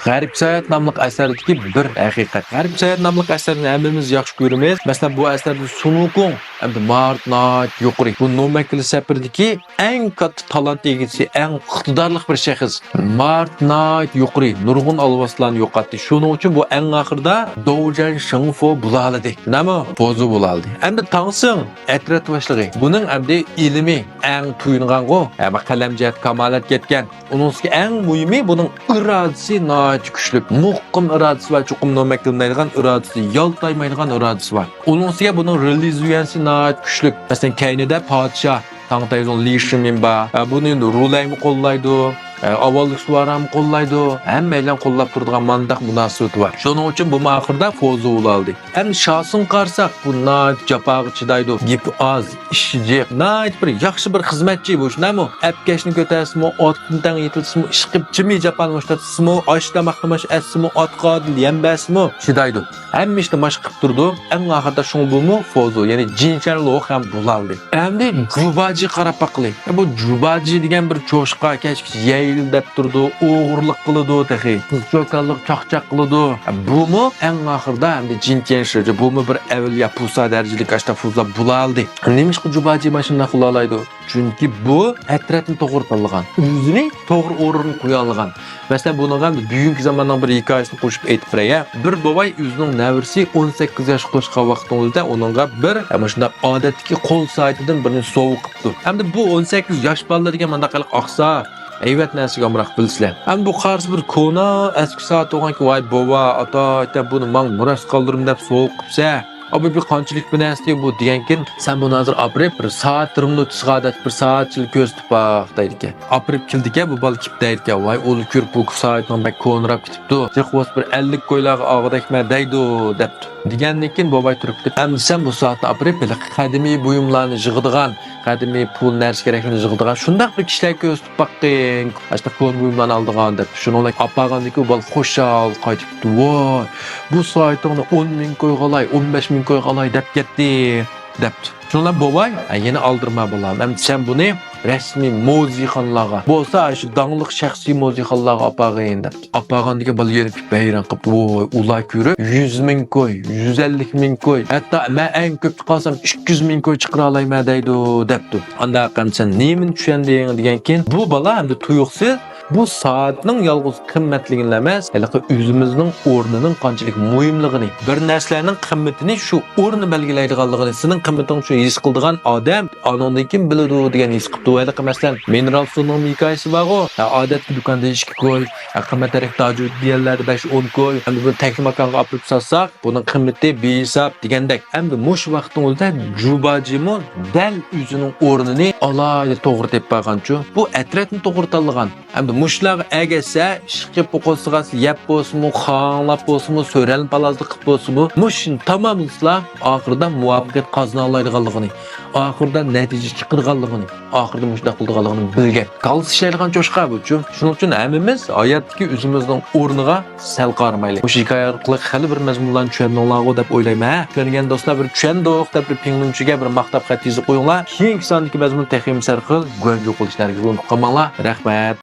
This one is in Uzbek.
G'arib Sayat namlıq əsərdəki bir həqiqət. G'arib Sayat namlıq əsərini həmmimiz yaxşı görürüz. Məsələn, bu əsərdə Sunukun hem de Martnat yuqori. Bu Nomekli səfirdəki ən katta talant egisi, ən iqtidarlıq bir şəxs. Martnat yuqori. Nurgun alvaslarını yo'qotdi. Shuning uchun bu ən axırda Doujan Shingfo bulaladı. Nima? Pozu bulaldı. Hem de Tangsın ətrat başlığı. Bunun hem de ilmi ən tuyunğan go. Ama qalamjat kamalat ketgan. Onunki ən mühimi bunun iradəsi güçlük. Muhkim iradəsi var. Çoxum Nomekli'nin iradəsi, yaltaymaydigan iradəsi var. Onunki bunun reliziyansı güçlük. Mesela Kaynı'da padişah Tangtayzon Li Shimin ba. Bunun rulayını qollaydı. Avallık suvaram qollaydı. Həmməylə qollab turduğan mandaq münasibəti var. Şunun üçün bu axırda fozu ulaldı. Hem şahsın qarsak bu nayt japağı çidaydı. Gipi az, işçi, nayt bir yaxşı bir xizmetçi bu. Nemu? Əpkeşini götərsimi, otqından yetilsimi, işqib cimi japan müştatsimi, aşlamaklımış əsimi, otqadil, yembəsimi çidaydı. Hem işte maş qıb durdu. En axırda şunu bu mu? Fozu. Yani cinçerliği hem bulaldı. Hem de Cubacı qarapaqlı. Bu Cubacı degen bir çoşqa keşkiş dep durdu, uğurluq qılıdı tehi, qızçokalıq, çaqçaq qılıdı. Bu mu? En axırda hem de cinken şirci, bu mu bir evliya pusa dercilik aşta fuzla bulaldı. Neymiş ki Cubacı başında qılalaydı? Çünkü bu etretini toğırtalığan, üzünü toğır uğrunu koyalığan. Mesela bunun büyük zamandan bir hikayesini koşup etip buraya. Bir babay üzünün nevirsi 18 yaş koşka vaxtında onunla bir adetki kol saytıdan birini soğuk qıptı. Hem de bu 18 yaş balalar degen mandaqalıq aqsa evet nasiga amraq bilsizlar. Hem bu qarşı bir kona eski saat oğan ki vay baba ata bunu man muras qaldırım dep soğuk qıpsa. Abi bir qanchalik bir narsa bu degankin sen bunu hozir aprib bir soat 20 minut chiqadi bir soatchilik ko'z tupaq deydi ekan. Aprib keldi bu bal kip deydi ekan. Voy o'li ko'rib bu soatdan bak ko'nrab ketibdi. Chiqvos bir 50 qo'ylarga og'dakma deydi debdi. Degandan bobay turibdi. Endi sen bu soatda aprib qadimiy buyumlarni yig'digan, qadimiy pul narsa kerakligini yig'digan shundaq bir kishilar ko'z tupaqing. Ashta ko'n buyumlarni oldigan deb. Shuni apagandiki bal xo'shal qaytibdi. Voy bu soatni 10 ming qo'ygalay, 15 ming qo'ygalay deb ketdi debdi. Şunlar bobay yeni aldırma bulam. Hem sen bunu resmi muzixanlarga bolsa şu dağlıq şəxsi muzixanlarga apağın debdi. Apağan dege bal yerip beyran qıp voy ulay körüp 100 ming qo'y, 150 ming qo'y. Hatta men en köp qalsam 200 ming qo'y chiqara alayman deydi debdi. Anda qan sen nemin düşendin degankin bu bala hem de tuyuqsiz bu saatning yalğız qimmatligini emas, haliqi özümüzning o'rnining qanchalik muhimligini, bir narsalarning qimmatini shu o'rni belgilaydiganligini, sening qimmating shu his qildigan odam anondan kim biladi degan his qildi. Haliqi masalan mineral suvning hikoyasi bor-ku, odatda do'konda 2 qo'y, qimmat tarafdagi diyorlarda 5-10 qo'y, endi bu takli makonga olib satsak, buning qimmati behisob degandek. Endi mush vaqtning o'zida Jubajimo dal o'zining o'rnini alayda to'g'ri deb qo'yganchu, bu atratni to'g'ri tanlagan. Endi muşlar əgəsə, şıqıb boqosıqas, yəb bolsunmu, xanlap bolsunmu, sörəl palazlıq bolsunmu, muşun tamamlısla axırda muvaffəqiyyət qazanalaydıqanlığını, axırda nəticə çıxırğanlığını, axırda muşda qıldığanlığını bilgən. Qalsı işləyilğən coşqa bu-cu. Şunun üçün həmimiz hayatdaki özümüzün ornuğa səl qarmaylı. Muş hikayə arqılıq xəli bir məzmunlarını düşəndiğinlağı deb oylayma, hə? Görünген dostlar bir düşəndiq deb bir pinglümçüge bir maqtab xətizi qoyunlar. Keyinki sandaki məzmun təxim sərqil, gönc oqul işlərinizi unutqamanlar. Rəhmət.